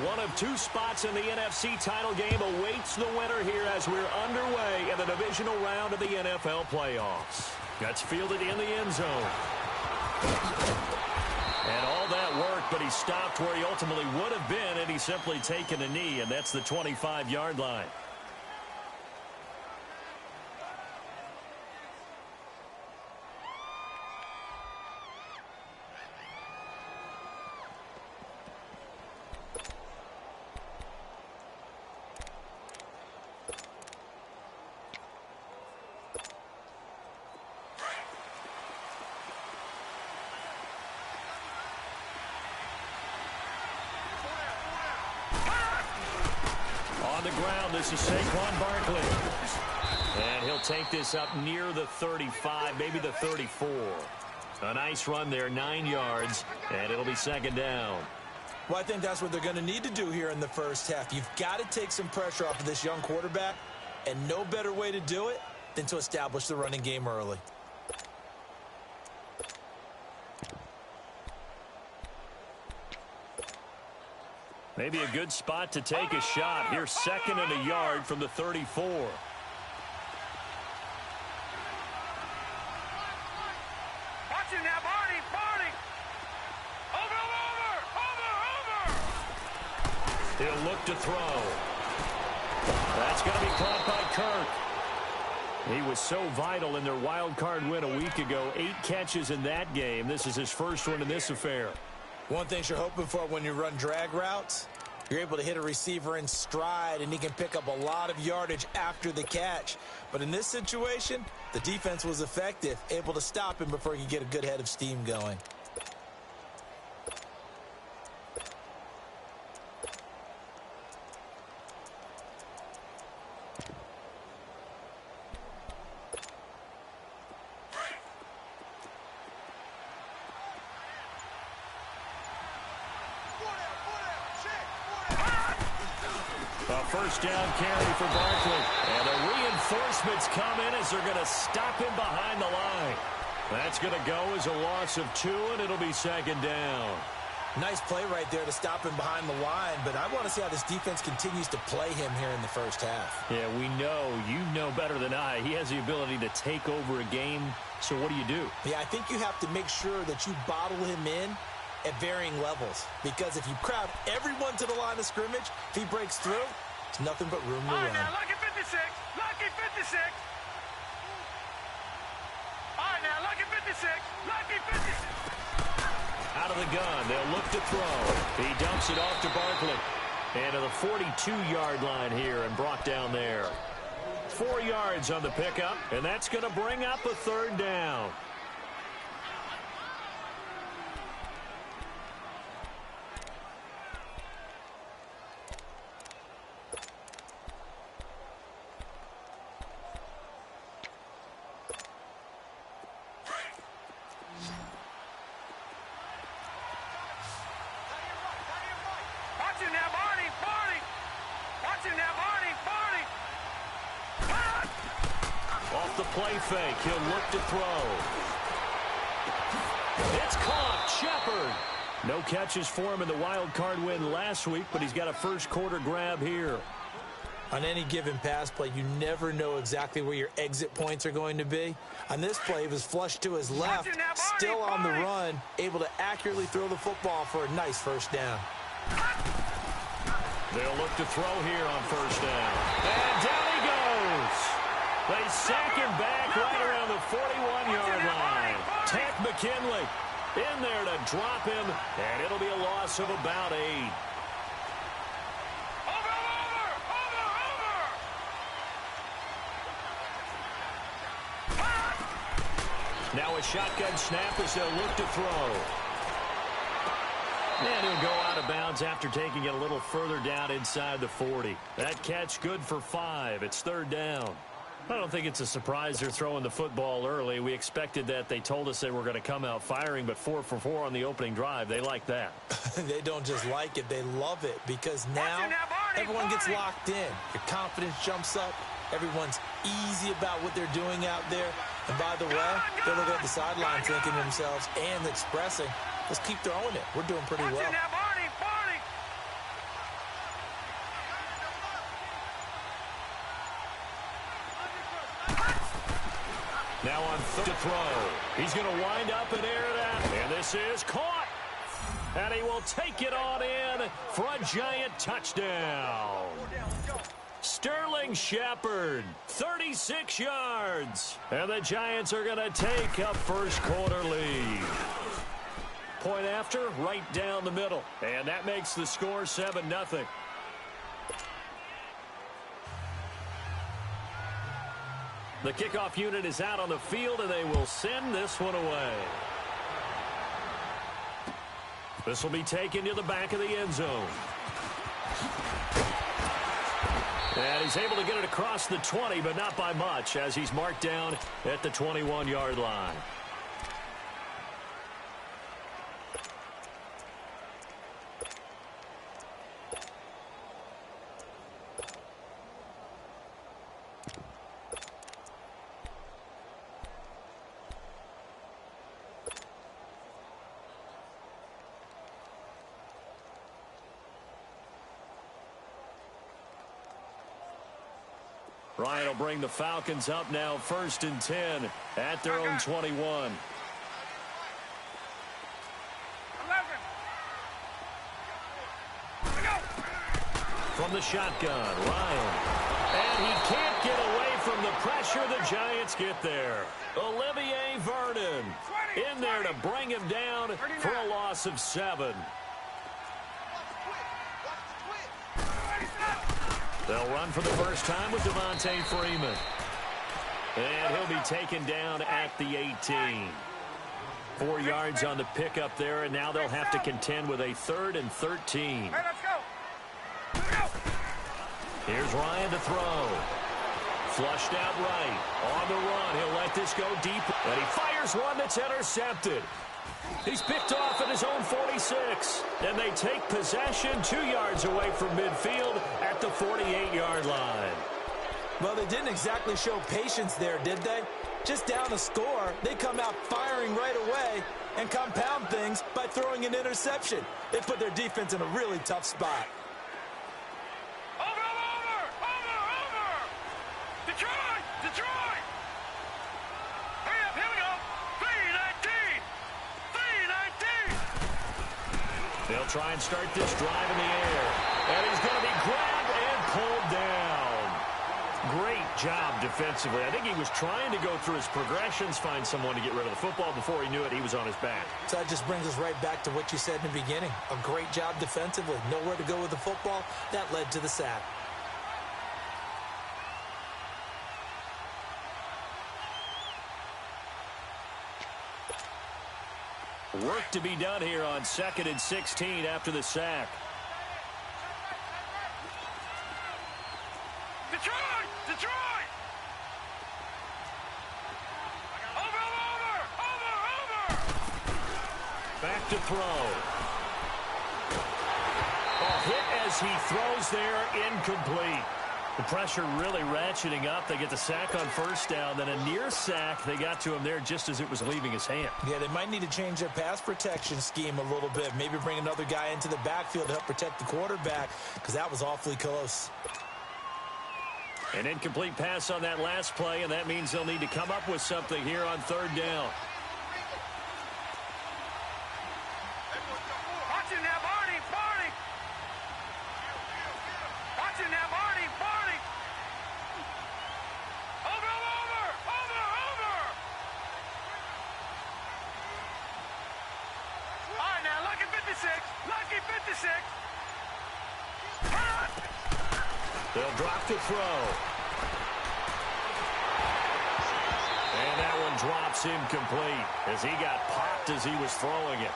One of two spots in the NFC title game awaits the winner here as we're underway in the divisional round of the NFL playoffs. That's fielded in the end zone. And all that work, but he stopped where he ultimately would have been, and he's simply taken a knee, and that's the 25-yard line. The ground, this is Saquon Barkley. And he'll take this up near the 35, maybe the 34. A nice run there, 9 yards, and it'll be second down. Well, I think that's what they're going to need to do here in the first half. You've got to take some pressure off of this young quarterback, and no better way to do it than to establish the running game early. Maybe a good spot to take a shot. Here's second and a yard from the 34. Watch it now, Barney, Barney. Over. He'll look to throw. That's going to be caught by Kirk. He was so vital in their wild card win a week ago. 8 catches in that game. This is his first one in this affair. One thing you're hoping for when you run drag routes, you're able to hit a receiver in stride, and he can pick up a lot of yardage after the catch. But in this situation, the defense was effective, able to stop him before he could get a good head of steam going. First down carry for Barkley. And the reinforcements come in as they're going to stop him behind the line. That's going to go as a loss of 2, and it'll be second down. Nice play right there to stop him behind the line, but I want to see how this defense continues to play him here in the first half. Yeah, we know. You know better than I. He has the ability to take over a game, so what do? Yeah, I think you have to make sure that you bottle him in at varying levels, because if you crowd everyone to the line of scrimmage, if he breaks through, it's nothing but room to run. All right, now, lucky 56. Lucky 56. All right, now, lucky 56. Lucky 56. Out of the gun, they'll look to throw. He dumps it off to Barkley. And to the 42-yard line here and brought down there. 4 yards on the pickup, and that's going to bring up a third down. Off the play fake, he'll look to throw. It's caught, Shepard. No catches for him in the wild card win last week, but he's got a first quarter grab here. On any given pass play, you never know exactly where your exit points are going to be. On this play, he was flushed to his left, still on the run, able to accurately throw the football for a nice first down. They'll look to throw here on first down. And down he goes. They sack him back right around the 41-yard line. Tank McKinley in there to drop him, and it'll be a loss of about 8. Now a shotgun snap as they'll look to throw. And he'll go out of bounds after taking it a little further down inside the 40. That catch good for 5. It's third down. I don't think it's a surprise they're throwing the football early. We expected that. They told us they were going to come out firing, but 4 for 4 on the opening drive. They like that. They don't just like it, they love it, because now everyone gets locked in. Your confidence jumps up. Everyone's easy about what they're doing out there. And by the way, they're looking at the sideline thinking to themselves and expressing, let's keep throwing it. We're doing pretty well. Now on third to throw. He's going to wind up and air it out. And this is caught. And he will take it on in for a giant touchdown. Sterling Shepard, 36 yards. And the Giants are going to take a first quarter lead. Point after, right down the middle. And that makes the score 7-0. The kickoff unit is out on the field, and they will send this one away. This will be taken to the back of the end zone. And he's able to get it across the 20, but not by much, as he's marked down at the 21-yard line. Ryan will bring the Falcons up now, 1st and 10 at their own 21. 11. From the shotgun, Ryan. And he can't get away from the pressure. The Giants get there. Olivier Vernon in there to bring him down for a loss of 7. They'll run for the first time with Devontae Freeman. And he'll be taken down at the 18. 4 yards on the pickup there, and now they'll have to contend with a 3rd and 13. Hey, let's go. Let's go. Here's Ryan to throw. Flushed out right. On the run, he'll let this go deep. And he fires one that's intercepted. He's picked off at his own 46. And they take possession 2 yards away from midfield at the 48-yard line. Well, they didn't exactly show patience there, did they? Just down a score, they come out firing right away and compound things by throwing an interception. They put their defense in a really tough spot. Over. Detroit. Hurry up, here we go. 3-19. They'll try and start this drive in the air. And he's going to be grabbed and pulled down. Great job defensively. I think he was trying to go through his progressions, find someone to get rid of the football. Before he knew it, he was on his back. So that just brings us right back to what you said in the beginning. A great job defensively. Nowhere to go with the football. That led to the sack. Work to be done here on 2nd and 16 after the sack. Detroit. Over. Back to throw. A hit as he throws there, incomplete. The pressure really ratcheting up. They get the sack on 1st down, then a near sack. They got to him there just as it was leaving his hand. Yeah, they might need to change their pass protection scheme a little bit. Maybe bring another guy into the backfield to help protect the quarterback, because that was awfully close. An incomplete pass on that last play, and that means they'll need to come up with something here on 3rd down. Watching now, Barney. Watching now, Barney. Over. All right, now, lucky 56. They'll drop to throw. And that one drops incomplete as he got popped as he was throwing it.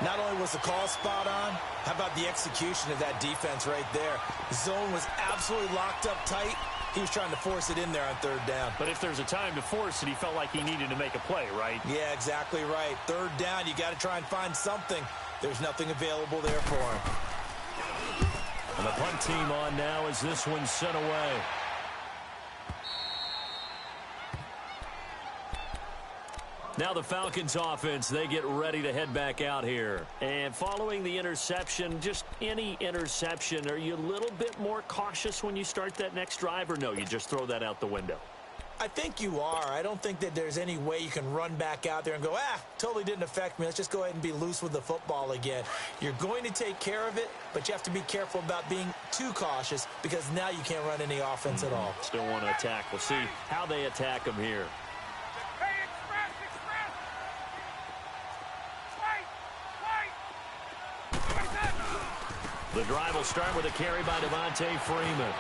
Not only was the call spot on, how about the execution of that defense right there? The zone was absolutely locked up tight. He was trying to force it in there on 3rd down. But if there's a time to force it, he felt like he needed to make a play, right? Yeah, exactly right. 3rd down, you got to try and find something. There's nothing available there for him. And the punt team on now as this one's sent away. Now the Falcons offense, they get ready to head back out here. And following the interception, just any interception, are you a little bit more cautious when you start that next drive, or no, you just throw that out the window? I think you are. I don't think that there's any way you can run back out there and go, totally didn't affect me. Let's just go ahead and be loose with the football again. You're going to take care of it, but you have to be careful about being too cautious because now you can't run any offense at all. Still want to attack. We'll see how they attack him here. Hey, express! Wait! The drive will start with a carry by Devontae Freeman.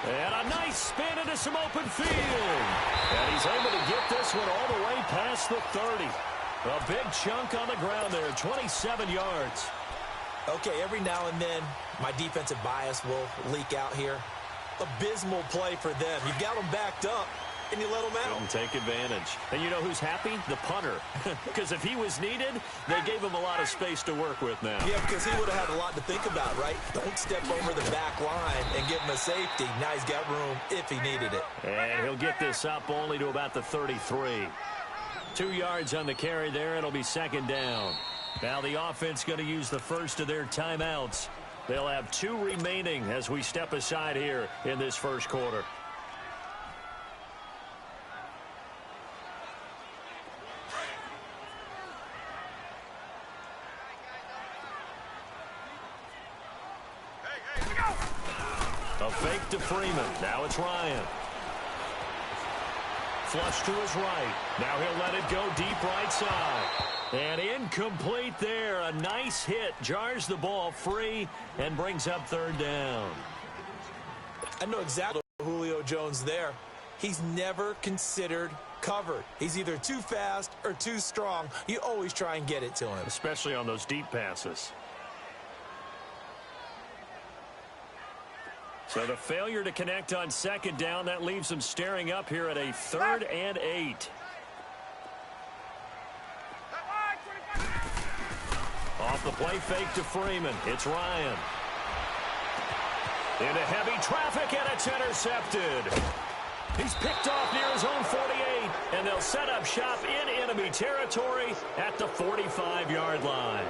And a nice spin into some open field. And he's able to get this one all the way past the 30. A big chunk on the ground there, 27 yards. Okay, every now and then, my defensive bias will leak out here. Abysmal play for them. You've got them backed up, and you let them out. Couldn't take advantage. And you know who's happy? The punter. Because if he was needed, they gave him a lot of space to work with now. Yeah, because he would have had a lot to think about, right? Don't step over the back line and give him a safety. Now he's got room if he needed it. And he'll get this up only to about the 33. 2 yards on the carry there. It'll be second down. Now the offense going to use the first of their timeouts. They'll have 2 remaining as we step aside here in this first quarter. A fake to Freeman. Now it's Ryan. Flush to his right. Now he'll let it go deep right side. And incomplete there. A nice hit. Jars the ball free and brings up third down. I know exactly Julio Jones there. He's never considered covered. He's either too fast or too strong. You always try and get it to him. Especially on those deep passes. So the failure to connect on second down, that leaves them staring up here at a 3rd and 8. Off the play fake to Freeman. It's Ryan. Into heavy traffic, and it's intercepted. He's picked off near his own 48, and they'll set up shop in enemy territory at the 45-yard line.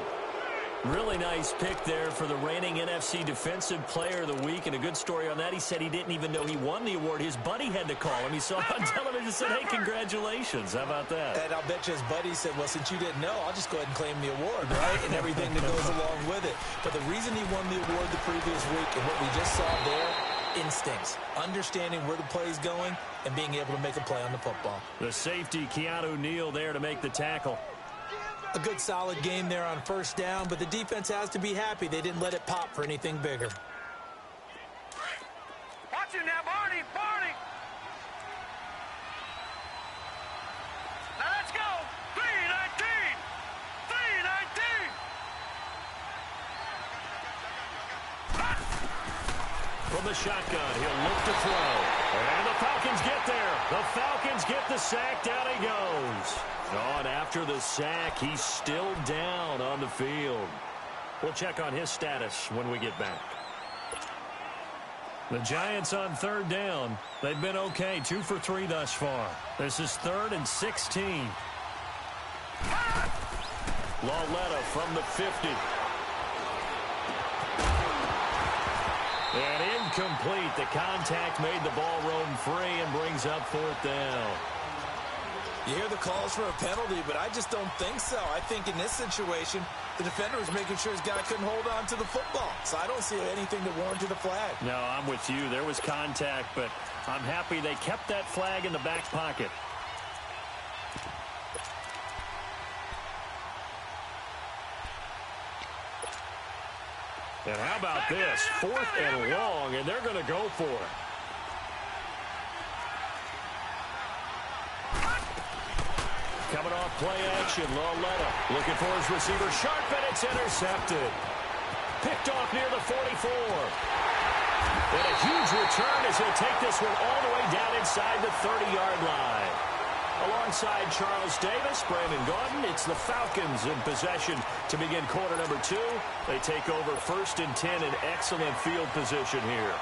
Really nice pick there for the reigning NFC Defensive Player of the Week, and a good story on that. He said he didn't even know he won the award. His buddy had to call him. He saw it on television and said, hey, congratulations. How about that? And I'll bet you his buddy said, well, since you didn't know, I'll just go ahead and claim the award, right? And everything that goes along with it. But the reason he won the award the previous week and what we just saw there, instincts, understanding where the play's going and being able to make a play on the football. The safety, Keanu Neal, there to make the tackle. A good solid game there on first down, but the defense has to be happy they didn't let it pop for anything bigger. Watch it now, Barney! Barney! Now let's go! 319! 319! From the shotgun, he'll look to throw. And the Falcons get there. The Falcons get the sack. Down he goes. On after the sack, he's still down on the field. We'll check on his status when we get back. The Giants on third down. They've been okay, 2 for 3 thus far. This is 3rd and 16. Lauletta from the 50. And incomplete. The contact made the ball roam free and brings up 4th down. You hear the calls for a penalty, but I just don't think so. I think in this situation, the defender was making sure his guy couldn't hold on to the football. So I don't see anything to warrant to the flag. No, I'm with you. There was contact, but I'm happy they kept that flag in the back pocket. And how about this? 4th and long, and they're going to go for it. Coming off play action, Lauletta looking for his receiver. Sharp, and it's intercepted. Picked off near the 44. And a huge return as he'll take this one all the way down inside the 30-yard line. Alongside Charles Davis, Brandon Gaudin, it's the Falcons in possession to begin quarter number 2. They take over 1st and 10 in excellent field position here.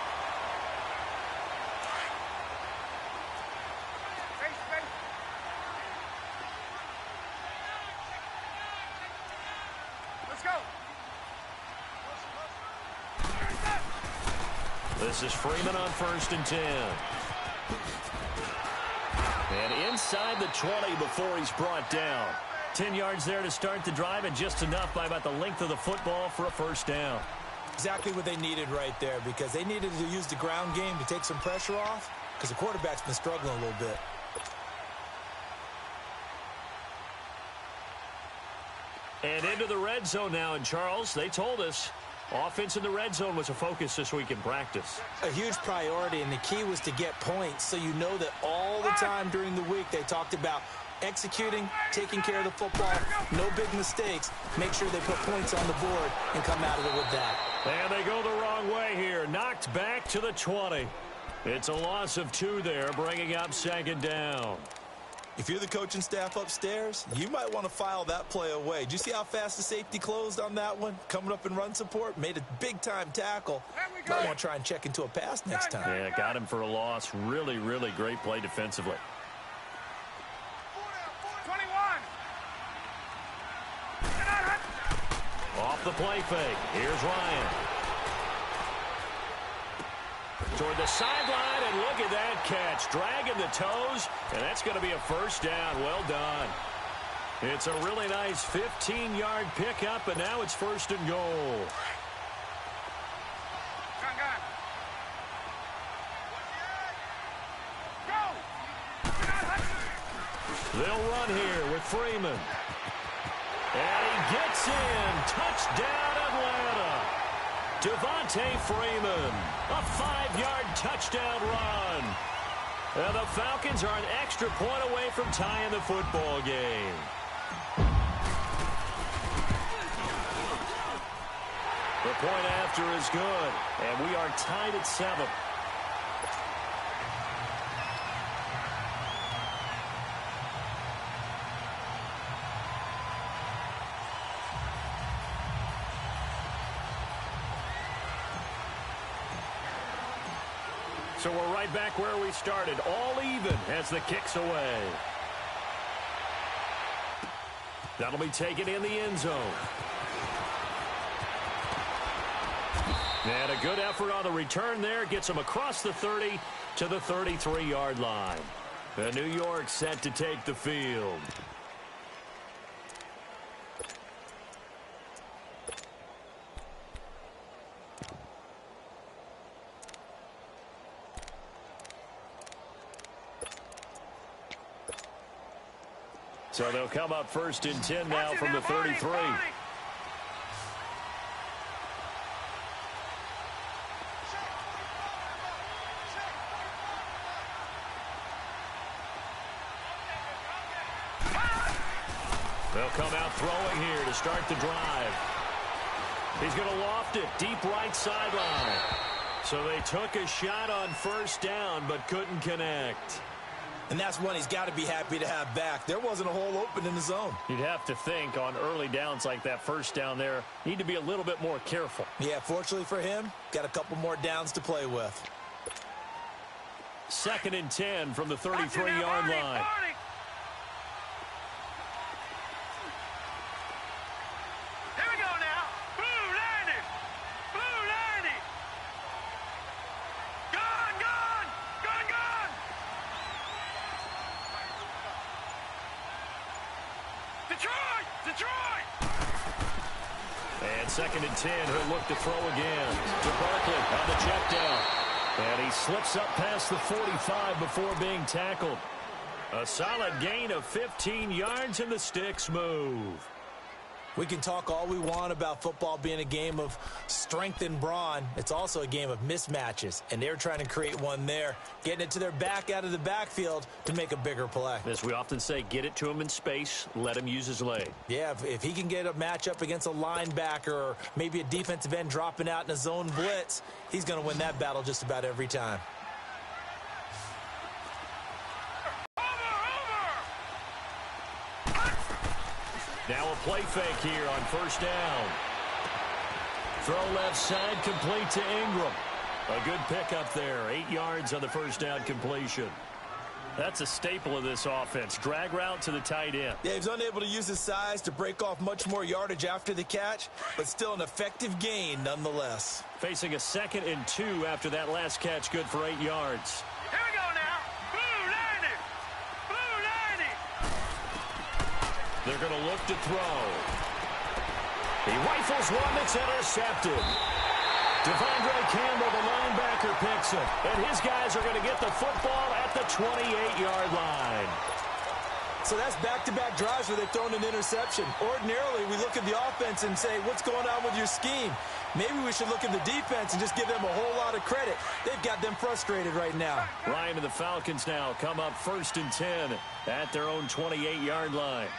This is Freeman on 1st and 10. And inside the 20 before he's brought down. 10 yards there to start the drive, and just enough by about the length of the football for a first down. Exactly what they needed right there, because they needed to use the ground game to take some pressure off, because the quarterback's been struggling a little bit. And into the red zone now, and Charles, they told us offense in the red zone was a focus this week in practice. A huge priority, and the key was to get points, so you know that all the time during the week they talked about executing, taking care of the football, no big mistakes. Make sure they put points on the board and come out of it with that. And they go the wrong way here. Knocked back to the 20. It's a loss of 2 there, bringing up second down. If you're the coaching staff upstairs, you might want to file that play away. Did you see how fast the safety closed on that one? Coming up in run support, made a big-time tackle. Might want to try and check into a pass next time. Yeah, got him for a loss. Really, really great play defensively. 21. Off the play fake. Here's Ryan. Toward the sideline, and look at that catch. Dragging the toes, and that's going to be a first down. Well done. It's a really nice 15-yard pickup, and now it's first and goal. They'll run here with Freeman. And he gets in. Touchdown, Atlanta. Devontae Freeman. A 5-yard touchdown run. And the Falcons are an extra point away from tying the football game. The point after is good. And we are tied at 7. So we're right back where we started, all even as the kick's away. That'll be taken in the end zone. And a good effort on the return there gets them across the 30 to the 33-yard line. The New York set to take the field. So they'll come up first and 10 now from the 33. They'll come out throwing here to start the drive. He's going to loft it deep right sideline. So they took a shot on first down but couldn't connect. And that's one he's got to be happy to have back. There wasn't a hole open in the zone. You'd have to think on early downs like that first down there, need to be a little bit more careful. Yeah, fortunately for him, got a couple more downs to play with. Second and 10 from the 33-yard line. Here we go now. Blue landed. Blue landed. Gone, gone. Gone, gone. Detroit! Detroit! And second and 10, he'll look to throw again. To Barkley on the check down. And he slips up past the 45 before being tackled. A solid gain of 15 yards, and the sticks move. We can talk all we want about football being a game of strength and brawn. It's also a game of mismatches, and they're trying to create one there, getting it to their back out of the backfield to make a bigger play. As we often say, get it to him in space, let him use his leg. Yeah, if he can get a matchup against a linebacker or maybe a defensive end dropping out in a zone blitz, he's going to win that battle just about every time. Now a play fake here on first down. Throw left side, complete to Ingram. A good pickup there. 8 yards on the first down completion. That's a staple of this offense. Drag route to the tight end. Yeah, he's unable to use his size to break off much more yardage after the catch, but still an effective gain nonetheless. Facing a 2nd and 2 after that last catch, good for 8 yards. Here we go now. Blue landed. They're going to look to throw. He rifles one that's intercepted. Devondre Campbell, the linebacker, picks it. And his guys are going to get the football at the 28-yard line. So that's back-to-back drives where they've thrown an interception. Ordinarily, we look at the offense and say, what's going on with your scheme? Maybe we should look at the defense and just give them a whole lot of credit. They've got them frustrated right now. Ryan and the Falcons now come up 1st and 10 at their own 28-yard line.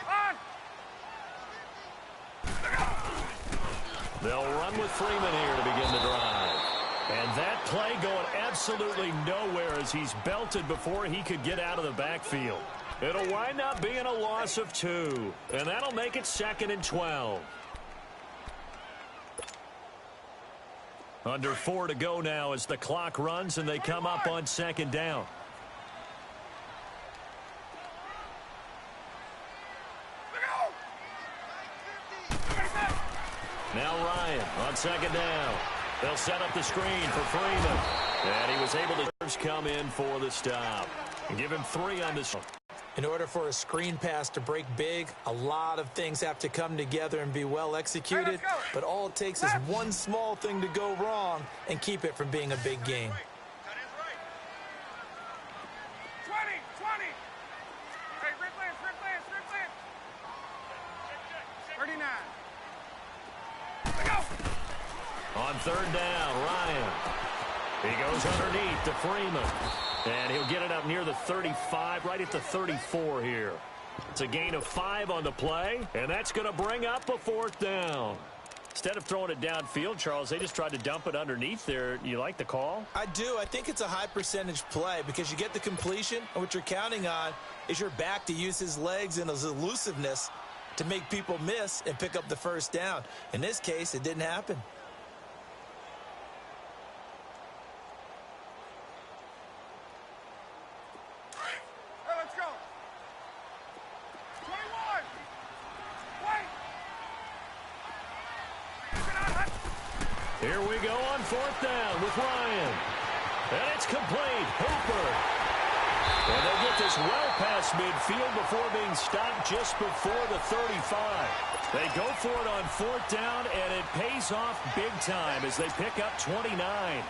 They'll run with Freeman here to begin the drive. And that play going absolutely nowhere as he's belted before he could get out of the backfield. It'll wind up being a loss of 2, and that'll make it 2nd and 12. Under 4 to go now as the clock runs and they come up on 2nd down. Now Ryan on 2nd down. They'll set up the screen for Freeman. And he was able to come in for the stop. And give him 3 on this one. In order for a screen pass to break big, a lot of things have to come together and be well executed. But all it takes is one small thing to go wrong and keep it from being a big game. 20. Hey, Rick Lance. 39. On 3rd down, Ryan. He goes underneath to Freeman. And he'll get it up near the 35, right at the 34 here. It's a gain of 5 on the play, and that's going to bring up a 4th down. Instead of throwing it downfield, Charles, they just tried to dump it underneath there. You like the call? I do. I think it's a high percentage play because you get the completion, and what you're counting on is your back to use his legs and his elusiveness to make people miss and pick up the 1st down. In this case, it didn't happen. Here we go on 4th down with Ryan. And it's complete. Hooper. And they get this well past midfield before being stopped just before the 35. They go for it on 4th down, and it pays off big time as they pick up 29.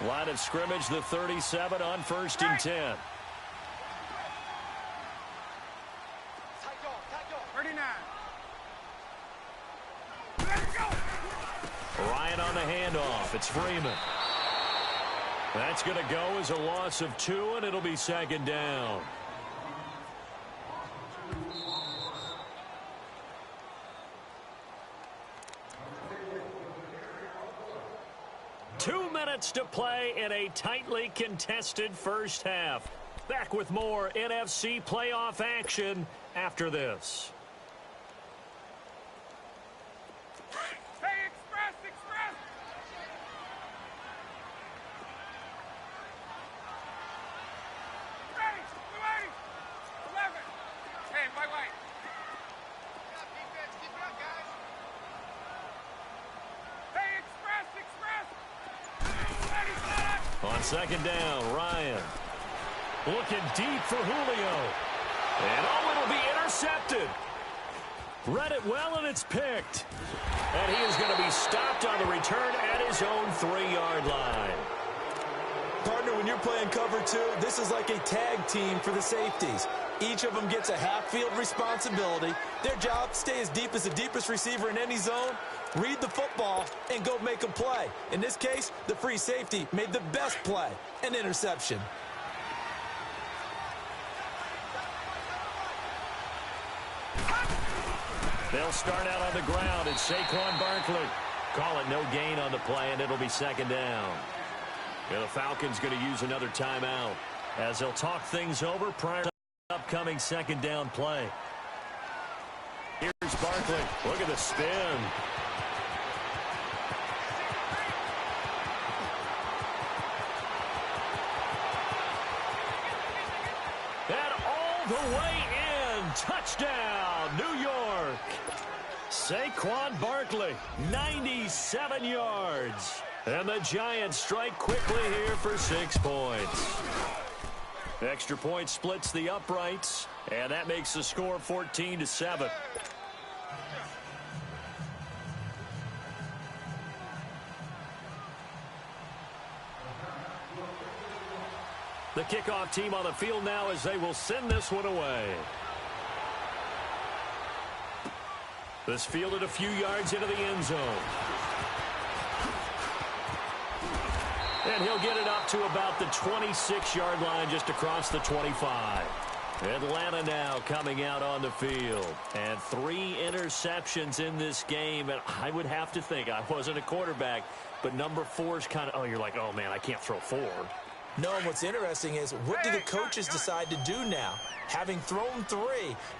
Line of scrimmage, the 37 on 1st and 10. 39. Ryan on the handoff. It's Freeman. That's going to go as a loss of 2, and it'll be 2nd down. Two minutes to play in a tightly contested first half. Back with more NFC playoff action after this. Hey, express. Ready, 11. Hey, wait. Keep it up, guys. Hey, express. On 2nd down, Ryan. Looking deep for Julio. And it'll be intercepted. Read it well, and it's picked. And he is going to be stopped on the return at his own 3-yard line. Partner, when you're playing cover 2, this is like a tag team for the safeties. Each of them gets a half-field responsibility. Their job, stay as deep as the deepest receiver in any zone, read the football, and go make a play. In this case, the free safety made the best play, an interception. They'll start out on the ground, and Saquon Barkley. Call it no gain on the play, and it'll be 2nd down. And the Falcons going to use another timeout as they'll talk things over prior to the upcoming 2nd down play. Here's Barkley. Look at the spin. And all the way in. Touchdown, New York. Saquon Barkley, 97 yards. And the Giants strike quickly here for 6 points. Extra point splits the uprights, and that makes the score 14-7. The kickoff team on the field now as they will send this one away. This fielded a few yards into the end zone. And he'll get it up to about the 26-yard line just across the 25. Atlanta now coming out on the field. And 3 interceptions in this game. And I would have to think, I wasn't a quarterback, but number 4 is kind of, oh, you're like, oh, man, I can't throw 4. No, and what's interesting is, what do the coaches decide to do now? Having thrown 3,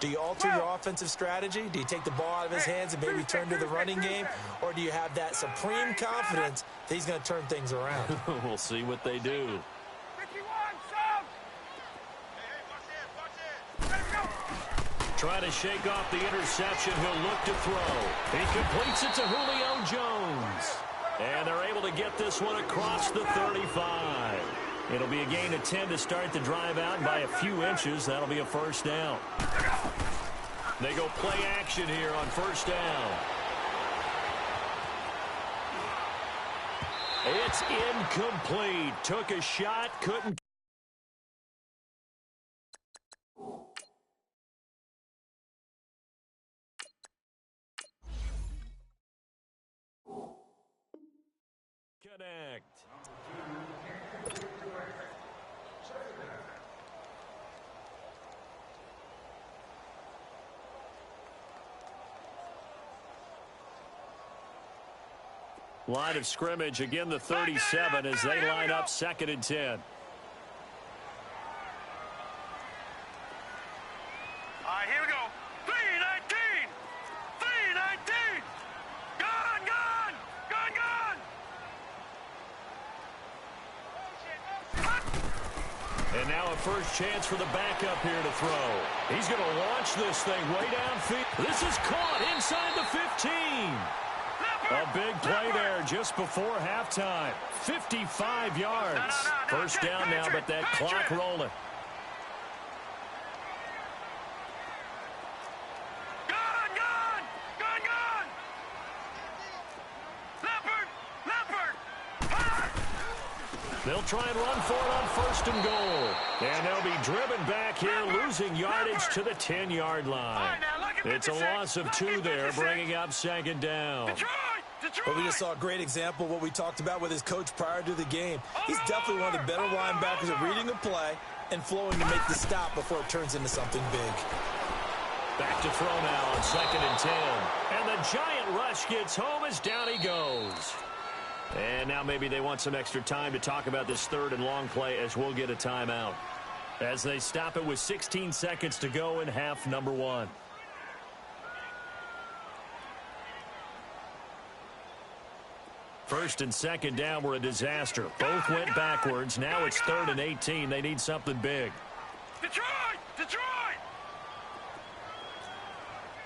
do you alter your offensive strategy? Do you take the ball out of his hands and maybe turn to the running game? Or do you have that supreme confidence that he's going to turn things around? We'll see what they do. Trying to shake off the interception. He'll look to throw. He completes it to Julio Jones. And they're able to get this one across the 35. It'll be a gain of 10 to start the drive out, and by a few inches, that'll be a first down. They go play action here on first down. It's incomplete. Took a shot, couldn't. Connect. Line of scrimmage, again the 37 as they line up 2nd and 10. All right, here we go. 3-19. 3-19. Gone, gone. Gone, gone. And now a first chance for the backup here to throw. He's going to launch this thing way downfield. This is caught inside the 15. A big play there just before halftime. 55 yards. First down now, but that clock rolling. Gone, gone. Gone, gone. Leopard. They'll try and run for it on 1st and goal. And they'll be driven back here, losing yardage to the 10-yard line. It's a loss of 2 there, bringing up 2nd down. But we just saw a great example of what we talked about with his coach prior to the game. He's definitely one of the better linebackers at reading a play and flowing to make the stop before it turns into something big. Back to throw now on 2nd and 10. And the giant rush gets home as down he goes. And now maybe they want some extra time to talk about this 3rd and long play as we'll get a timeout. As they stop it with 16 seconds to go in half number 1. First and 2nd down were a disaster. Both went backwards. Now it's 3rd and 18. They need something big. Detroit! Detroit!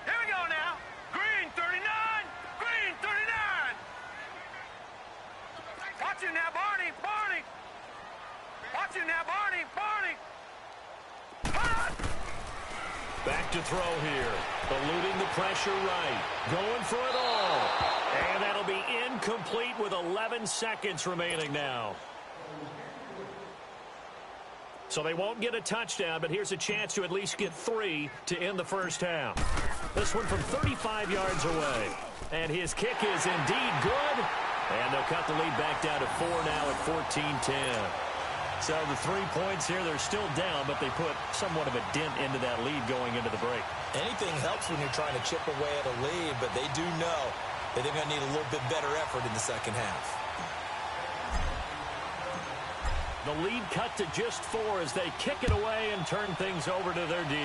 Here we go now. Green 39. Green 39. Watch it now, Barney. Barney. Watch it now, Barney. Barney. Back to throw here. Eluding the pressure right. Going for it all. And that'll be incomplete with 11 seconds remaining now. So they won't get a touchdown, but here's a chance to at least get 3 to end the first half. This one from 35 yards away. And his kick is indeed good. And they'll cut the lead back down to 4 now at 14-10. So the 3 points here, they're still down, but they put somewhat of a dent into that lead going into the break. Anything helps when you're trying to chip away at a lead, but they do know that they're going to need a little bit better effort in the second half. The lead cut to just 4 as they kick it away and turn things over to their D.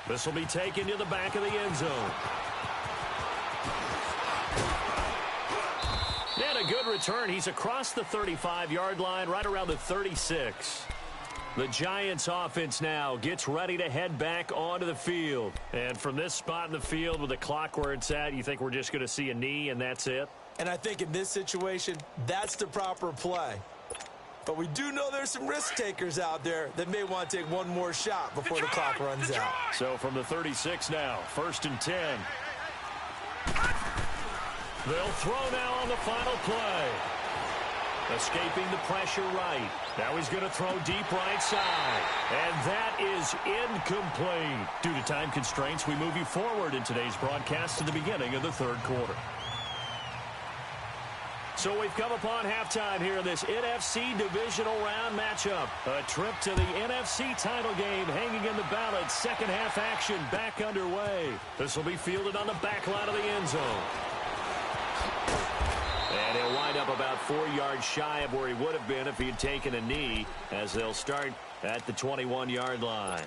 This will be taken to the back of the end zone. And a good return. He's across the 35-yard line, right around the 36. The Giants offense now gets ready to head back onto the field. And from this spot in the field with the clock where it's at, you think we're just going to see a knee and that's it? And I think in this situation, that's the proper play. But we do know there's some risk takers out there that may want to take one more shot before the clock runs out. So from the 36 now, 1st and 10. They'll throw now on the final play. Escaping the pressure right. Now he's going to throw deep right side. And that is incomplete. Due to time constraints, we move you forward in today's broadcast to the beginning of the 3rd quarter. So we've come upon halftime here in this NFC divisional round matchup. A trip to the NFC title game hanging in the balance. Second half action back underway. This will be fielded on the back line of the end zone. And he'll wind up about 4 yards shy of where he would have been if he had taken a knee, as they'll start at the 21-yard line.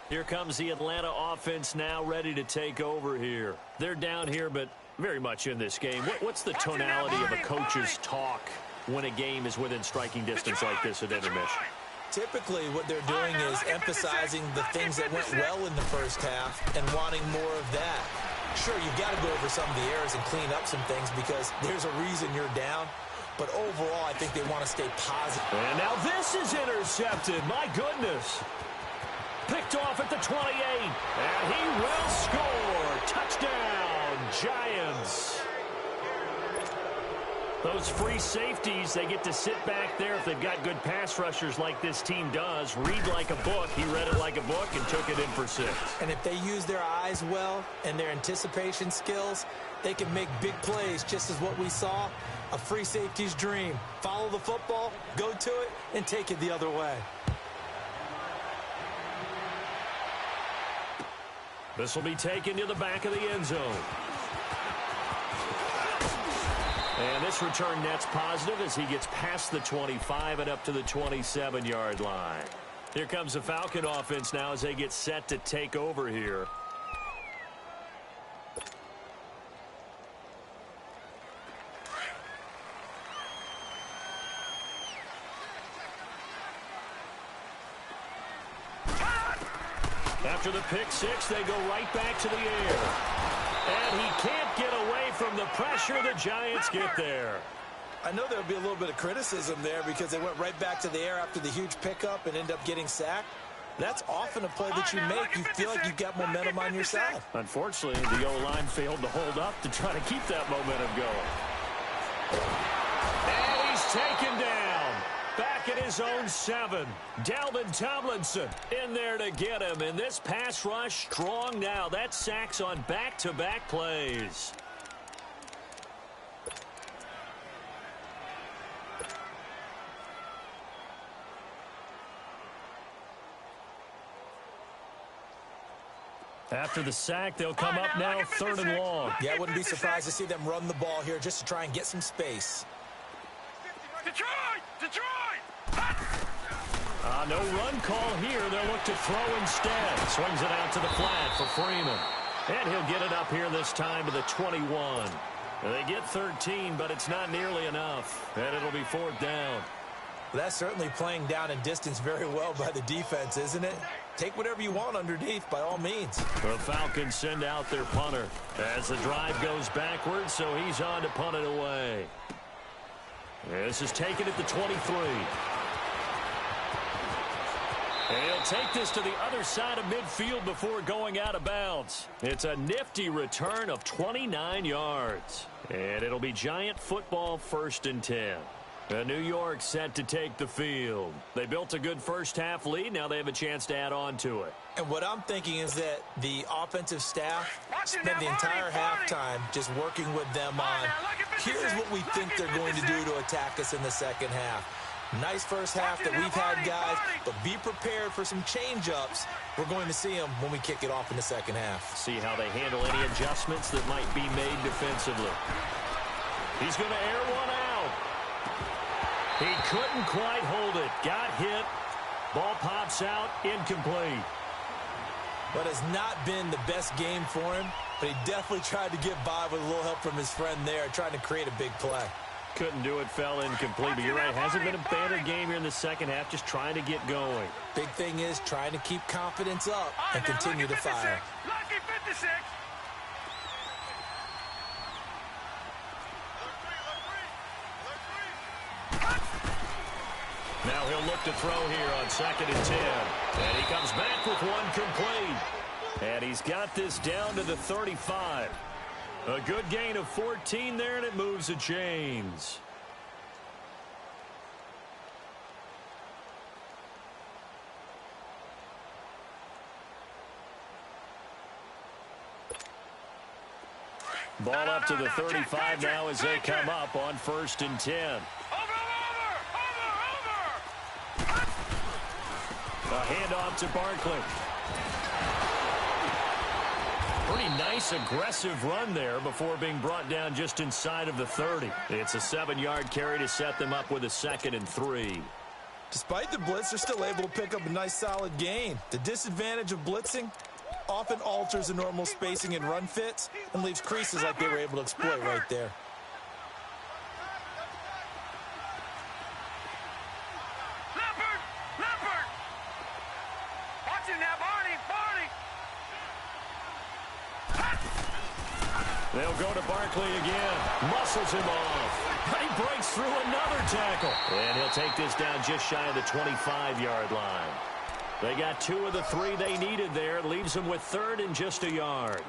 Here comes the Atlanta offense now ready to take over here. They're down here, but very much in this game. What's the tonality of a coach's talk when a game is within striking distance like this at intermission? Typically, what they're doing is emphasizing the things that went well in the first half and wanting more of that. Sure, you've got to go over some of the errors and clean up some things because there's a reason you're down. But overall, I think they want to stay positive. And now this is intercepted. My goodness. Picked off at the 28. And he will score. Touchdown, Giants. Those free safeties, they get to sit back there if they've got good pass rushers like this team does. Read like a book. He read it like a book and took it in for 6. And if they use their eyes well and their anticipation skills, they can make big plays, just as what we saw. A free safety's dream. Follow the football, go to it, and take it the other way. This will be taken to the back of the end zone. And this return net's positive as he gets past the 25 and up to the 27-yard line. Here comes the Falcon offense now as they get set to take over here. After the pick 6, they go right back to the air. And he can't get away from the pressure. The Giants get there. I know there'll be a little bit of criticism there because they went right back to the air after the huge pickup and end up getting sacked. That's often a play that you make. You feel like you've got momentum on your side. Unfortunately, the O-line failed to hold up to try to keep that momentum going. And he's taken down. Back at his own 7. Dalvin Tomlinson in there to get him. And this pass rush strong now. That's sacks on back-to-back plays. After the sack, they'll come up now 3rd and long. Yeah, I wouldn't be surprised to see them run the ball here just to try and get some space. Detroit! No run call here. They'll look to throw instead. Swings it out to the flat for Freeman. And he'll get it up here this time to the 21. They get 13, but it's not nearly enough. And it'll be 4th down. That's certainly playing down in distance very well by the defense, isn't it? Take whatever you want underneath, by all means. The Falcons send out their punter as the drive goes backwards, so he's on to punt it away. This is taken at the 23. And he'll take this to the other side of midfield before going out of bounds. It's a nifty return of 29 yards. And it'll be Giant football 1st and 10. New York set to take the field. They built a good first half lead. Now they have a chance to add on to it. And what I'm thinking is that the offensive staff spent the entire halftime just working with them on, here's what we think they're going to do to attack us in the second half. Nice first half that we've had, guys, but be prepared for some change-ups. We're going to see them when we kick it off in the second half. See how they handle any adjustments that might be made defensively. He's going to air one out. He couldn't quite hold it. Got hit. Ball pops out. Incomplete. But it's not been the best game for him, but he definitely tried to get by with a little help from his friend there, trying to create a big play. Couldn't do it, fell incomplete. But you're right, hasn't been a banner game here in the second half, just trying to get going. Big thing is trying to keep confidence up and continue to fire. Lucky 56. Now he'll look to throw here on 2nd and 10. And he comes back with one complete. And he's got this down to the 35. A good gain of 14 there, and it moves the chains. Ball up to the 35 now as they come up on 1st and 10. A handoff to Barkley. Pretty nice, aggressive run there before being brought down just inside of the 30. It's a 7-yard carry to set them up with a 2nd and 3. Despite the blitz, they're still able to pick up a nice, solid gain. The disadvantage of blitzing often alters the normal spacing and run fits and leaves creases like they were able to exploit right there. They'll go to Barkley again. Muscles him off. He breaks through another tackle. And he'll take this down just shy of the 25-yard line. They got 2 of the 3 they needed there. Leaves them with 3rd and just a yard.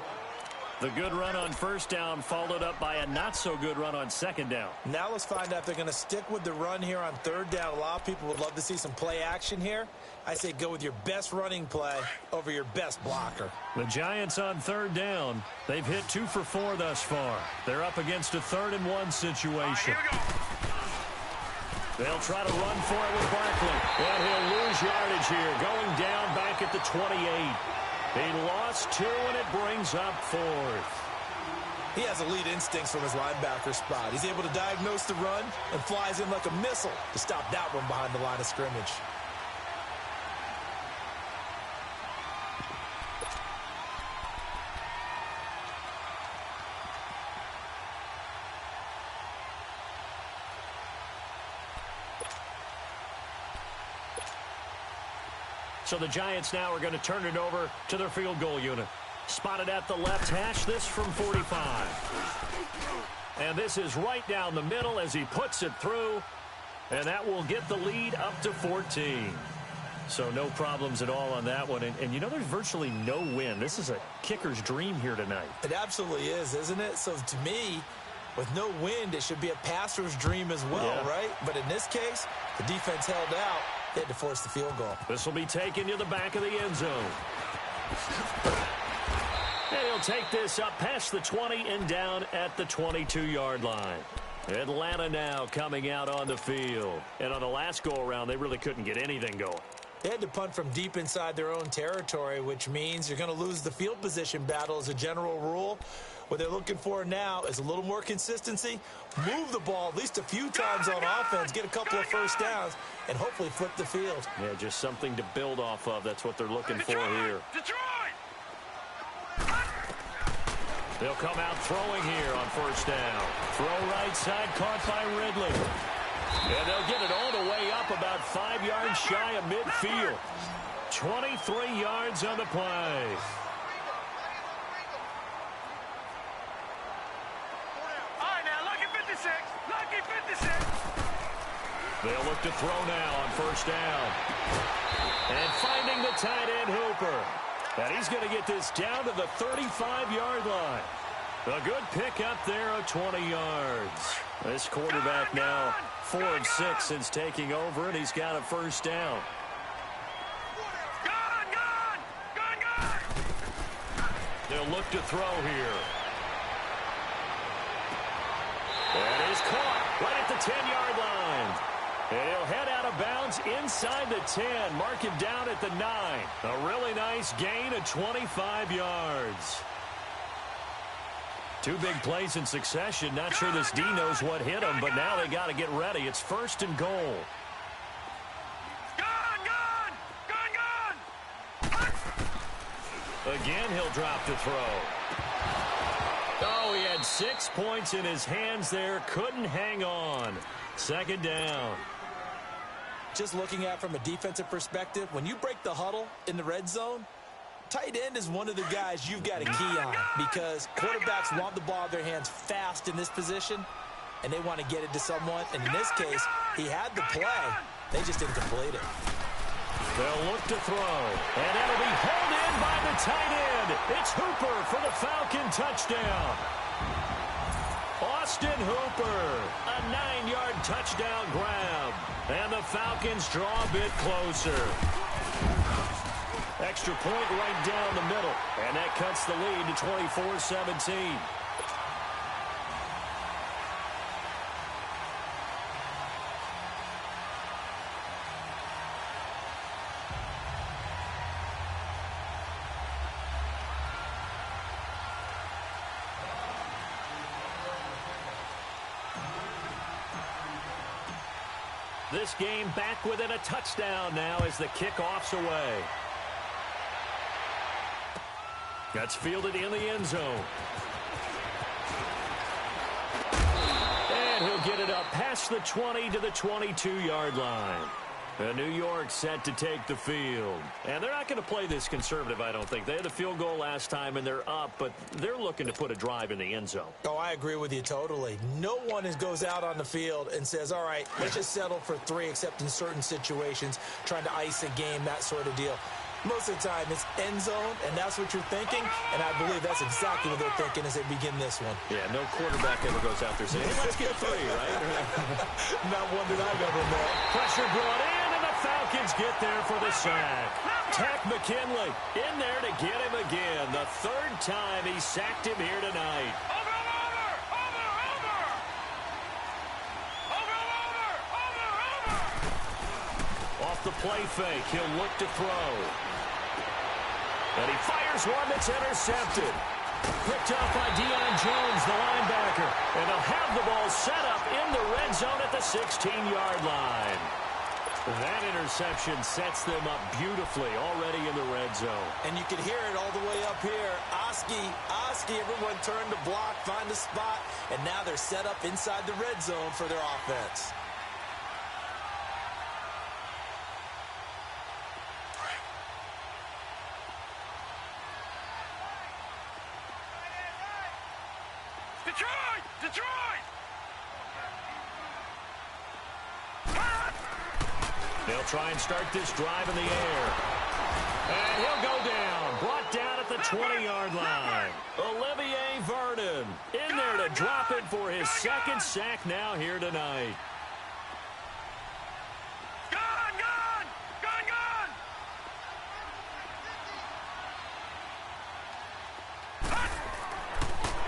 The good run on 1st down followed up by a not-so-good run on 2nd down. Now let's find out if they're going to stick with the run here on 3rd down. A lot of people would love to see some play action here. I say go with your best running play over your best blocker. The Giants on 3rd down. They've hit 2 for 4 thus far. They're up against a 3rd and 1 situation. They'll try to run for it with Barkley. And he'll lose yardage here, going down back at the 28. He lost 2, and it brings up 4th. He has elite instincts from his linebacker spot. He's able to diagnose the run and flies in like a missile to stop that one behind the line of scrimmage. So the Giants now are going to turn it over to their field goal unit. Spotted at the left hash, this from 45. And this is right down the middle as he puts it through. And that will get the lead up to 14. So no problems at all on that one. And you know, there's virtually no wind. This is a kicker's dream here tonight. It absolutely is, isn't it? So to me, with no wind, it should be a passer's dream as well, right? But in this case, the defense held out. They had to force the field goal. This will be taken to the back of the end zone. And he'll take this up past the 20 and down at the 22-yard line. Atlanta now coming out on the field. And on the last go-around, they really couldn't get anything going. They had to punt from deep inside their own territory, which means you're going to lose the field position battle as a general rule. What they're looking for now is a little more consistency, move the ball at least a few times on offense, get a couple of first downs, and hopefully flip the field. Yeah, just something to build off of. That's what they're looking for here. They'll come out throwing here on 1st down. Throw right side, caught by Ridley. And they'll get it all the way up about 5 yards shy of midfield. 23 yards on the play. They'll look to throw now on 1st down. And finding the tight end Hooper. And he's going to get this down to the 35-yard line. A good pickup there of 20 yards. This quarterback now 4 of 6 since taking over, and he's got a 1st down. They'll look to throw here. And he's caught right at the 10-yard line. And he'll head out of bounds inside the 10. Mark him down at the 9. A really nice gain of 25 yards. 2 big plays in succession. Not sure this D knows what hit him, but now they got to get ready. It's 1st and goal. Again, he'll drop to throw. Oh, he had 6 points in his hands there. Couldn't hang on. 2nd down. Just looking at from a defensive perspective, when you break the huddle in the red zone, tight end is one of the guys you've got to key on because quarterbacks want the ball in their hands fast in this position, and they want to get it to someone. And in this case, he had the play, They just didn't complete it. They'll look to throw, and it'll be held in by the tight end. It's Hooper for the Falcon touchdown. Austin Hooper, a 9-yard touchdown grab. And the Falcons draw a bit closer. Extra point right down the middle, and that cuts the lead to 24-17. This game back within a touchdown now as the kickoff's away. That's fielded in the end zone. And he'll get it up past the 20 to the 22-yard line. New York set to take the field. And they're not going to play this conservative, I don't think. They had the field goal last time, and they're up, but they're looking to put a drive in the end zone. Oh, I agree with you totally. No one goes out on the field and says, all right, let's just settle for 3, except in certain situations, trying to ice a game, that sort of deal. Most of the time, it's end zone, and that's what you're thinking, and I believe that's exactly what they're thinking as they begin this one. Yeah, no quarterback ever goes out there saying, hey, let's get 3, right? Not one that I've ever met. Pressure brought in, and the Falcons get there for the sack. Tack McKinley in there to get him again. The 3rd time he sacked him here tonight. Off the play fake, he'll look to throw. And he fires one that's intercepted. Picked up by Deion Jones, the linebacker. And they'll have the ball set up in the red zone at the 16-yard line. That interception sets them up beautifully already in the red zone. And you can hear it all the way up here. Oski, everyone turned to block, find a spot, and now they're set up inside the red zone for their offense. Detroit! They'll try and start this drive in the air. And he'll go down. Brought down at the 20-yard line. Olivier Vernon in there to drop it for his 2nd sack now here tonight.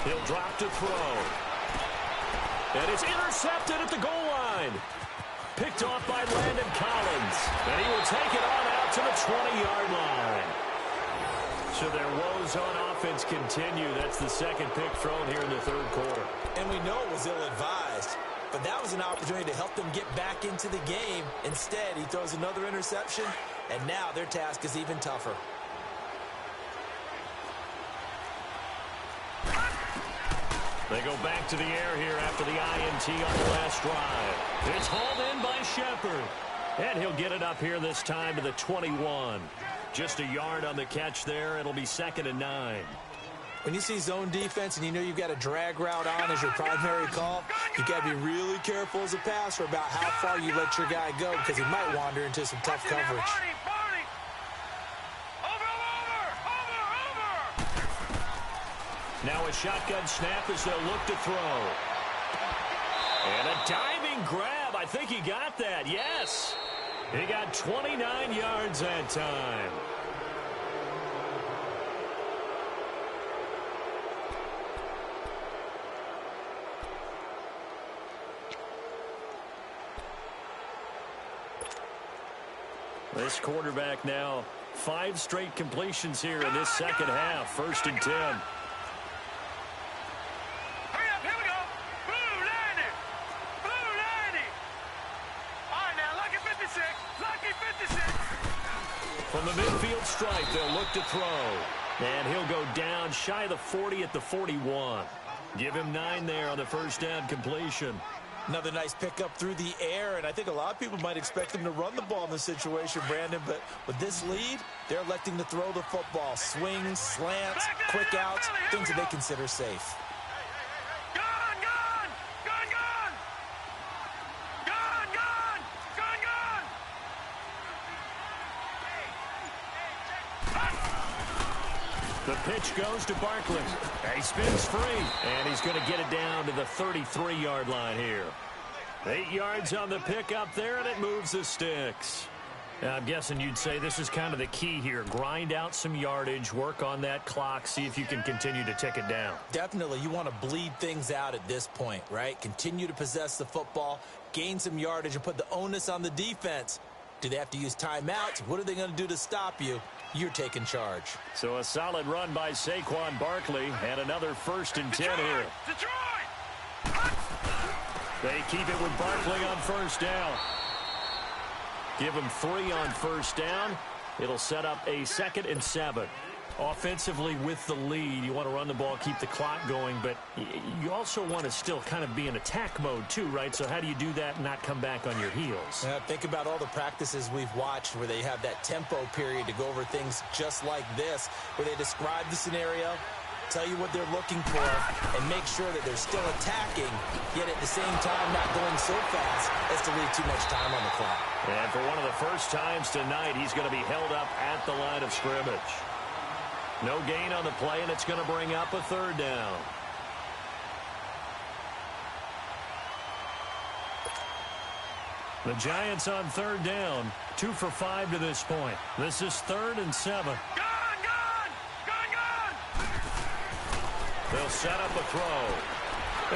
He'll drop to throw. And it's intercepted at the goal line. Picked off by Landon Collins. And he will take it on out to the 20-yard line. So their woes on offense continue. That's the 2nd pick thrown here in the 3rd quarter. And we know it was ill-advised. But that was an opportunity to help them get back into the game. Instead, he throws another interception. And now their task is even tougher. They go back to the air here after the INT on the last drive. It's hauled in by Shepard. And he'll get it up here this time to the 21. Just a yard on the catch there. It'll be 2nd and 9. When you see zone defense and you know you've got a drag route on as your primary call, you've got to be really careful as a passer about how far you let your guy go because he might wander into some tough coverage. Now a shotgun snap as they'll look to throw. And a diving grab. I think he got that. Yes. He got 29 yards that time. This quarterback now 5 straight completions here in this 2nd half. 1st and 10. From the midfield stripe, they'll look to throw. And he'll go down shy of the 40 at the 41. Give him 9 there on the 1st down completion. Another nice pickup through the air, and I think a lot of people might expect him to run the ball in this situation, Brandon, but with this lead, they're electing to throw the football. Swings, slants, quick outs, things that they consider safe. The pitch goes to Barkley. He spins free, and he's going to get it down to the 33-yard line here. 8 yards on the pickup there, and it moves the sticks. Now, I'm guessing you'd say this is kind of the key here. Grind out some yardage, work on that clock, see if you can continue to tick it down. Definitely, you want to bleed things out at this point, right? Continue to possess the football, gain some yardage, and put the onus on the defense. Do they have to use timeouts? What are they going to do to stop you? You're taking charge. So a solid run by Saquon Barkley, and another 1st and 10 here. Detroit! They keep it with Barkley on 1st down. Give him 3 on 1st down. It'll set up a 2nd and 7. Offensively with the lead, you want to run the ball, keep the clock going, but you also want to still kind of be in attack mode too, right? So how do you do that and not come back on your heels? Think about all the practices we've watched where they have that tempo period to go over things just like this, where they describe the scenario, tell you what they're looking for, and make sure that they're still attacking, yet at the same time not going so fast as to leave too much time on the clock. And for one of the first times tonight, he's going to be held up at the line of scrimmage. No gain on the play, and it's going to bring up a 3rd down. The Giants on 3rd down, 2 for 5 to this point. This is 3rd and 7. Gone! They'll set up a throw.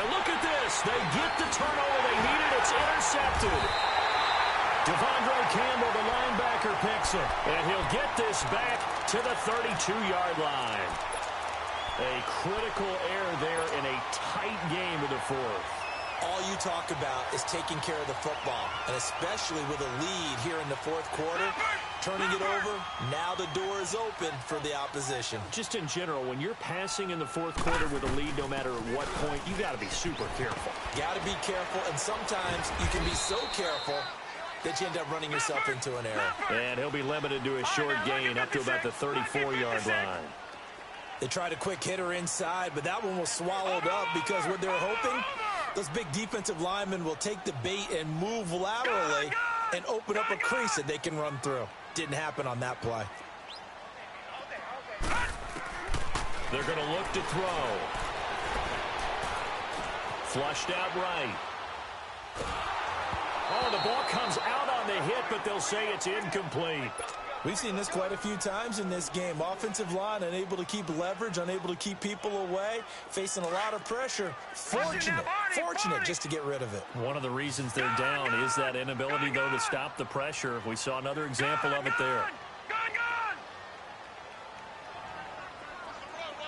And look at this. They get the turnover they needed. It's intercepted. Devondre Campbell, the linebacker, picks it. And he'll get this back to the 32-yard line. A critical error there in a tight game of the 4th. All you talk about is taking care of the football, and especially with a lead here in the 4th quarter, turning it over, now the door is open for the opposition. Just in general, when you're passing in the 4th quarter with a lead, no matter at what point, you got to be super careful. Got to be careful, and sometimes you can be so careful that you end up running yourself into an error. And he'll be limited to a short gain up to about the 34-yard line. They tried a quick hitter inside, but that one was swallowed up because what they're hoping, those big defensive linemen will take the bait and move laterally and open up a crease that they can run through. Didn't happen on that play. They're going to look to throw. Flushed out right. Oh, the ball comes out on the hit, but they'll say it's incomplete. We've seen this quite a few times in this game. Offensive line unable to keep leverage, unable to keep people away, facing a lot of pressure. Fortunate just to get rid of it. One of the reasons they're down is that inability, though, to stop the pressure. We saw another example of it there. Gone!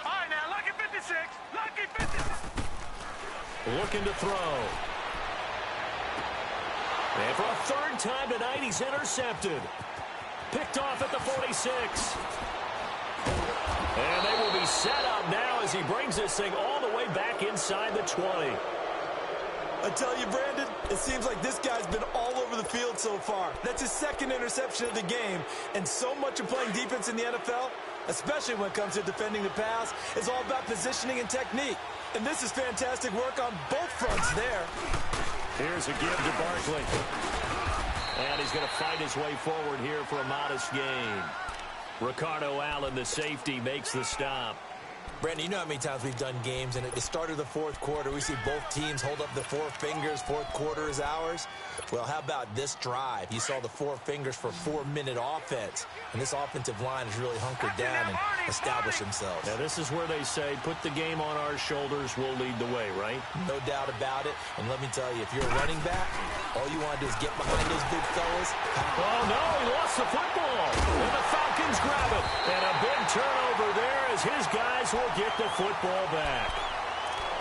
All right, now, lucky 56. Lucky 56. Looking to throw. And for a 3rd time tonight, he's intercepted. Picked off at the 46. And they will be set up now as he brings this thing all the way back inside the 20. I tell you, Brandon, it seems like this guy's been all over the field so far. That's his 2nd interception of the game. And so much of playing defense in the NFL, especially when it comes to defending the pass, is all about positioning and technique. And this is fantastic work on both fronts there. Here's a give to Barkley. And he's going to fight his way forward here for a modest gain. Ricardo Allen, the safety, makes the stop. Brandon, you know how many times we've done games, and at the start of the 4th quarter, we see both teams hold up the 4 fingers, 4th quarter is ours. Well, how about this drive? You saw the 4 fingers for 4-minute offense, and this offensive line has really hunkered down and established themselves. Now, this is where they say, put the game on our shoulders, we'll lead the way, right? No doubt about it, and let me tell you, if you're a running back, all you want to do is get behind those big fellas. Oh, no, he lost the football, and the Falcons grab it, and a big turnover there as his guys will get the football back.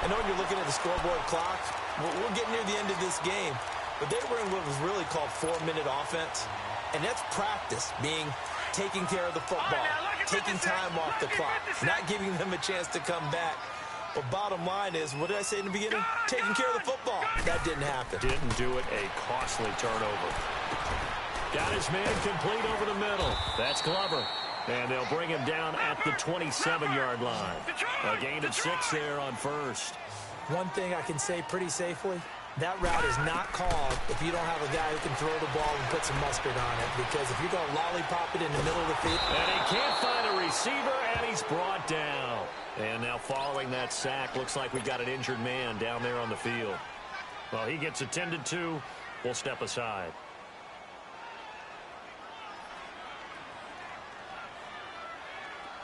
I know when you're looking at the scoreboard clock, we're getting near the end of this game, but they were in what was really called 4-minute offense, and that's practice, being taking care of the football, taking time off the clock, not giving them a chance to come back. But bottom line is, what did I say in the beginning? Taking care of the football. That didn't happen. Didn't do it. A costly turnover. Got his man complete over the middle. That's Glover. And they'll bring him down at the 27-yard line. A gain of 6 there on 1st. One thing I can say pretty safely, That route is not called if you don't have a guy who can throw the ball and put some mustard on it, because if you're going to lollipop it in the middle of the field. And he can't find a receiver, and he's brought down. And now following that sack, looks like we've got an injured man down there on the field. Well, he gets attended to. We'll step aside.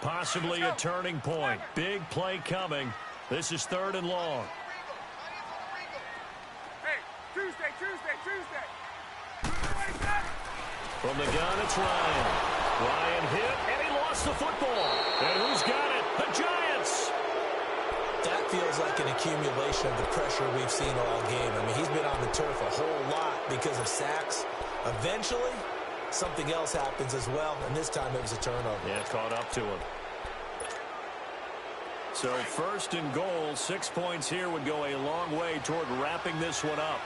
Possibly a turning point. Big play coming. This is 3rd and long. Tuesday. From the gun, it's Ryan. Ryan hit, and he lost the football. And who's got it? The Giants. That feels like an accumulation of the pressure we've seen all game. I mean, he's been on the turf a whole lot because of sacks. Eventually, something else happens as well, and this time it was a turnover. Yeah, caught up to him. So 1st and goal, 6 points here would go a long way toward wrapping this one up.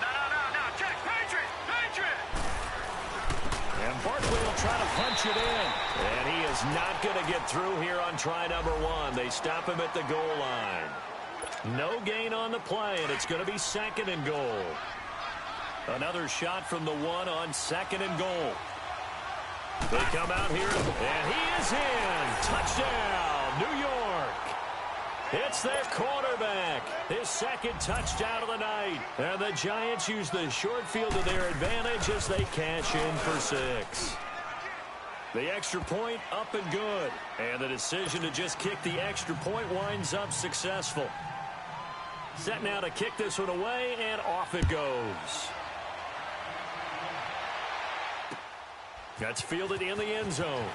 No. Check. Patriot. And Barkley will try to punch it in. And he is not going to get through here on try number 1. They stop him at the goal line. No gain on the play, and it's going to be 2nd and goal. Another shot from the 1 on 2nd and goal. They come out here, and he is in. Touchdown, New York. It's their quarterback. His 2nd touchdown of the night. And the Giants use the short field to their advantage as they cash in for 6. The extra point up and good. And the decision to just kick the extra point winds up successful. Set now to kick this one away, and off it goes. That's fielded in the end zone.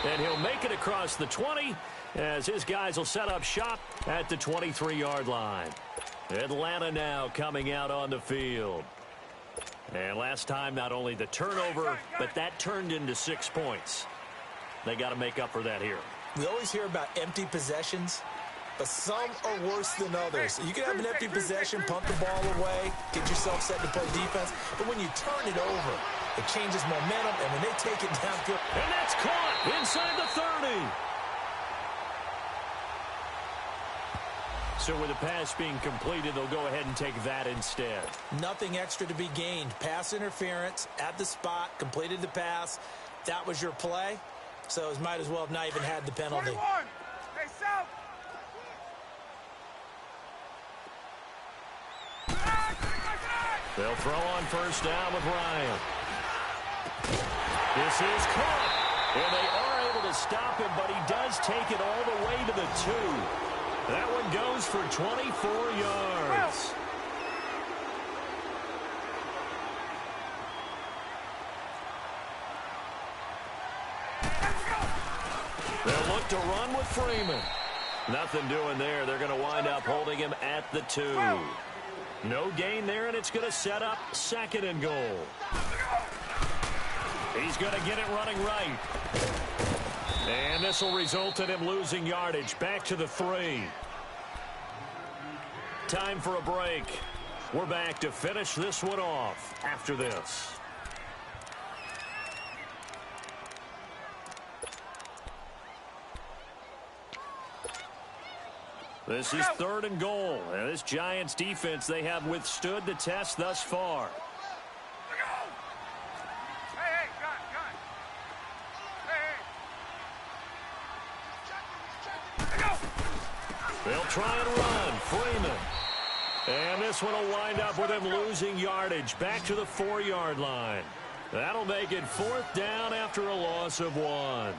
And he'll make it across the 20 as his guys will set up shop at the 23-yard line. Atlanta now coming out on the field. And last time, not only the turnover, but that turned into 6 points. They got to make up for that here. We always hear about empty possessions, but some are worse than others. You can have an empty possession, punt the ball away, get yourself set to play defense, but when you turn it over, it changes momentum, and when they take it downfield. And that's caught inside the 30. So with the pass being completed, they'll go ahead and take that instead. Nothing extra to be gained. Pass interference at the spot, completed the pass. That was your play, so it might as well have not even had the penalty. 21. Hey, South. They'll throw on 1st down with Ryan. This is caught. And they are able to stop him, but he does take it all the way to the 2. That one goes for 24 yards. They'll look to run with Freeman. Nothing doing there. They're going to wind up holding him at the 2. No gain there, and it's going to set up 2nd and goal. He's going to get it running right. And this will result in him losing yardage. Back to the 3. Time for a break. We're back to finish this one off after this. This is 3rd and goal. And this Giants defense, they have withstood the test thus far. Hey, gun. They'll try and run. Freeman. And this one will wind up with him losing yardage. Back to the 4-yard line. That'll make it 4th down after a loss of 1.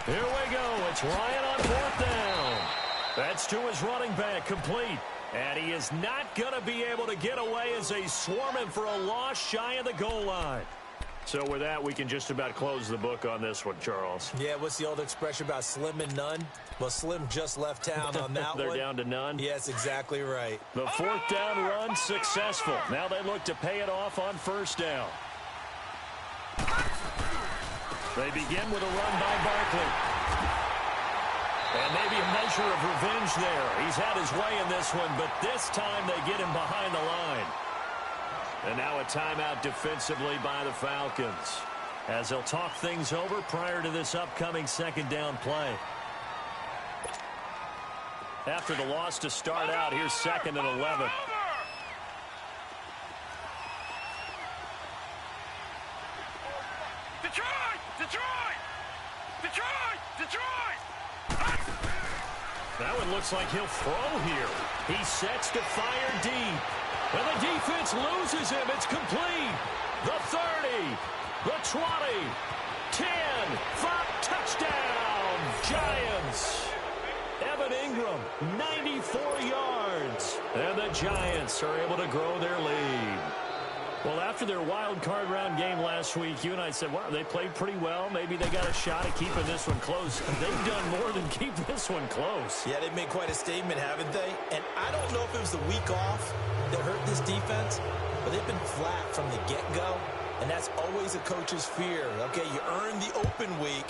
Here we go. It's Ryan on 4th down. That's to his running back, complete. And he is not going to be able to get away as they swarm him for a loss shy of the goal line. So with that, we can just about close the book on this one, Charles. Yeah, what's the old expression about slim and none? Well, Slim just left town on that They're one. down to none? Yes, exactly right. The 4th down run successful. Now they look to pay it off on 1st down. They begin with a run by Barkley. And maybe a measure of revenge there. He's had his way in this one, but this time they get him behind the line. And now a timeout defensively by the Falcons. as they'll talk things over prior to this upcoming second down play. After the loss to start out, here's 2nd and 11. Detroit! Detroit! Detroit! Detroit! That one looks like he'll throw here. He sets to fire deep. And the defense loses him. It's complete. The 30, the 20, 10, 5, touchdown, Giants. Evan Ingram, 94 yards. And the Giants are able to grow their lead. Well, after their wild card round game last week, you and I said, wow, they played pretty well. Maybe they got a shot at keeping this one close. They've done more than keep this one close. Yeah, they've made quite a statement, haven't they? And I don't know if it was the week off that hurt this defense, but they've been flat from the get-go, and that's always a coach's fear. Okay, you earn the open week,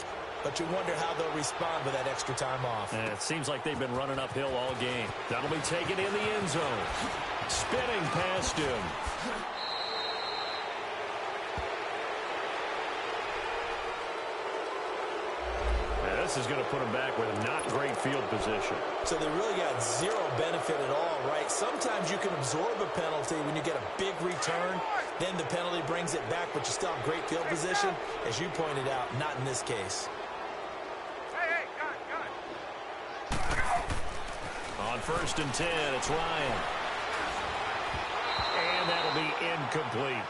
but you wonder how they'll respond with that extra time off. And it seems like they've been running uphill all game. That'll be taken in the end zone. Spinning past him. This is going to put them back with not great field position. So they really got zero benefit at all, right? Sometimes you can absorb a penalty when you get a big return. Then the penalty brings it back, but you still have great field position. As you pointed out, not in this case. Hey, got it. On 1st and 10, it's Ryan. And that'll be incomplete.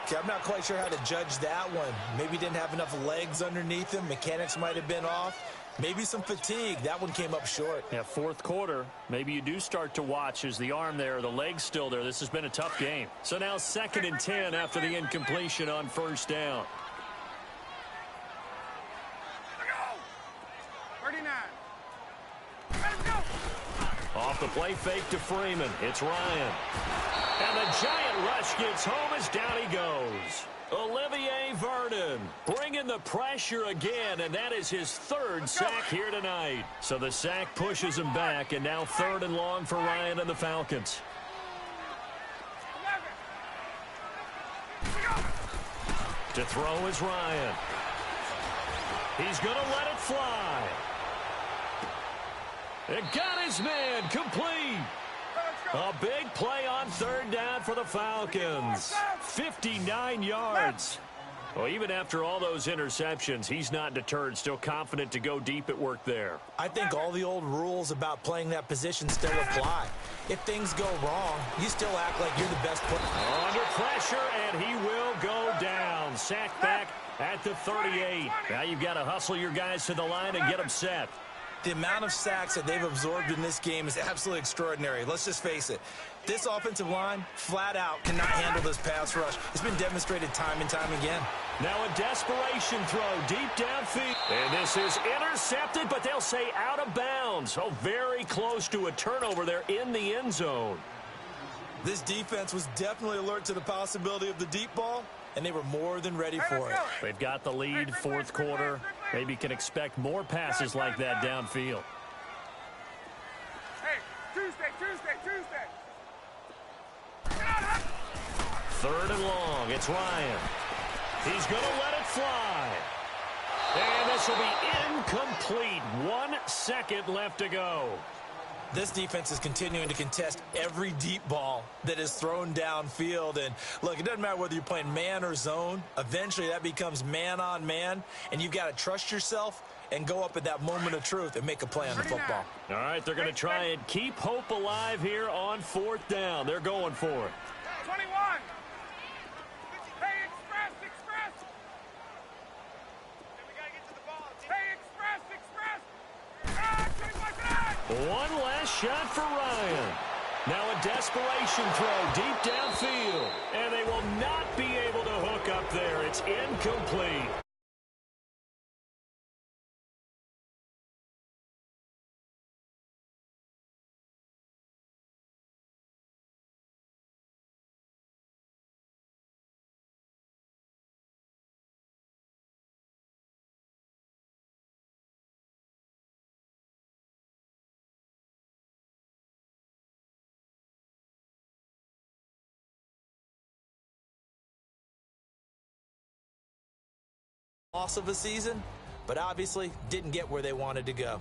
Okay, I'm not quite sure how to judge that one. Maybe didn't have enough legs underneath him. Mechanics might have been off. Maybe some fatigue. That one came up short. Yeah, 4th quarter. Maybe you do start to watch as the arm there, the leg's still there. This has been a tough game. So now 2nd and 10 after the incompletion on 1st down. 39. Let's go. Off the play fake to Freeman. It's Ryan. And the giant rush gets home as down he goes. Olivier Vernon bringing the pressure again, and that is his 3rd sack here tonight. So the sack pushes him back, and now 3rd and long for Ryan and the Falcons. 11. To throw is Ryan. He's going to let it fly. It got his man complete. A big play on 3rd down for the Falcons. 59 yards. Well, even after all those interceptions, he's not deterred, still confident to go deep at work there. I think all the old rules about playing that position still apply. If things go wrong, you still act like you're the best player. Under pressure, and he will go down. Sacked back at the 38. Now you've got to hustle your guys to the line and get them set. The amount of sacks that they've absorbed in this game is absolutely extraordinary. Let's just face it. This offensive line, flat out, cannot handle this pass rush. It's been demonstrated time and time again. Now a desperation throw deep downfield. And this is intercepted, but they'll say out of bounds. Oh, very close to a turnover there in the end zone. This defense was definitely alert to the possibility of the deep ball, and they were more than ready for it. They've got the lead, 4th quarter. Maybe can expect more passes like that downfield. Hey, Tuesday. 3rd and long. It's Ryan. He's going to let it fly. And this will be incomplete. 1 second left to go. This defense is continuing to contest every deep ball that is thrown downfield. And, look, it doesn't matter whether you're playing man or zone. Eventually, that becomes man-on-man, and you've got to trust yourself and go up at that moment of truth and make a play on the football. All right, they're going to try and keep hope alive here on 4th down. They're going for it. 21. Hey, express. We got to get to the ball. Hey, express. One last shot for Ryan. Now a desperation throw deep downfield. And they will not be able to hook up there. It's incomplete. loss of a season, but obviously didn't get where they wanted to go.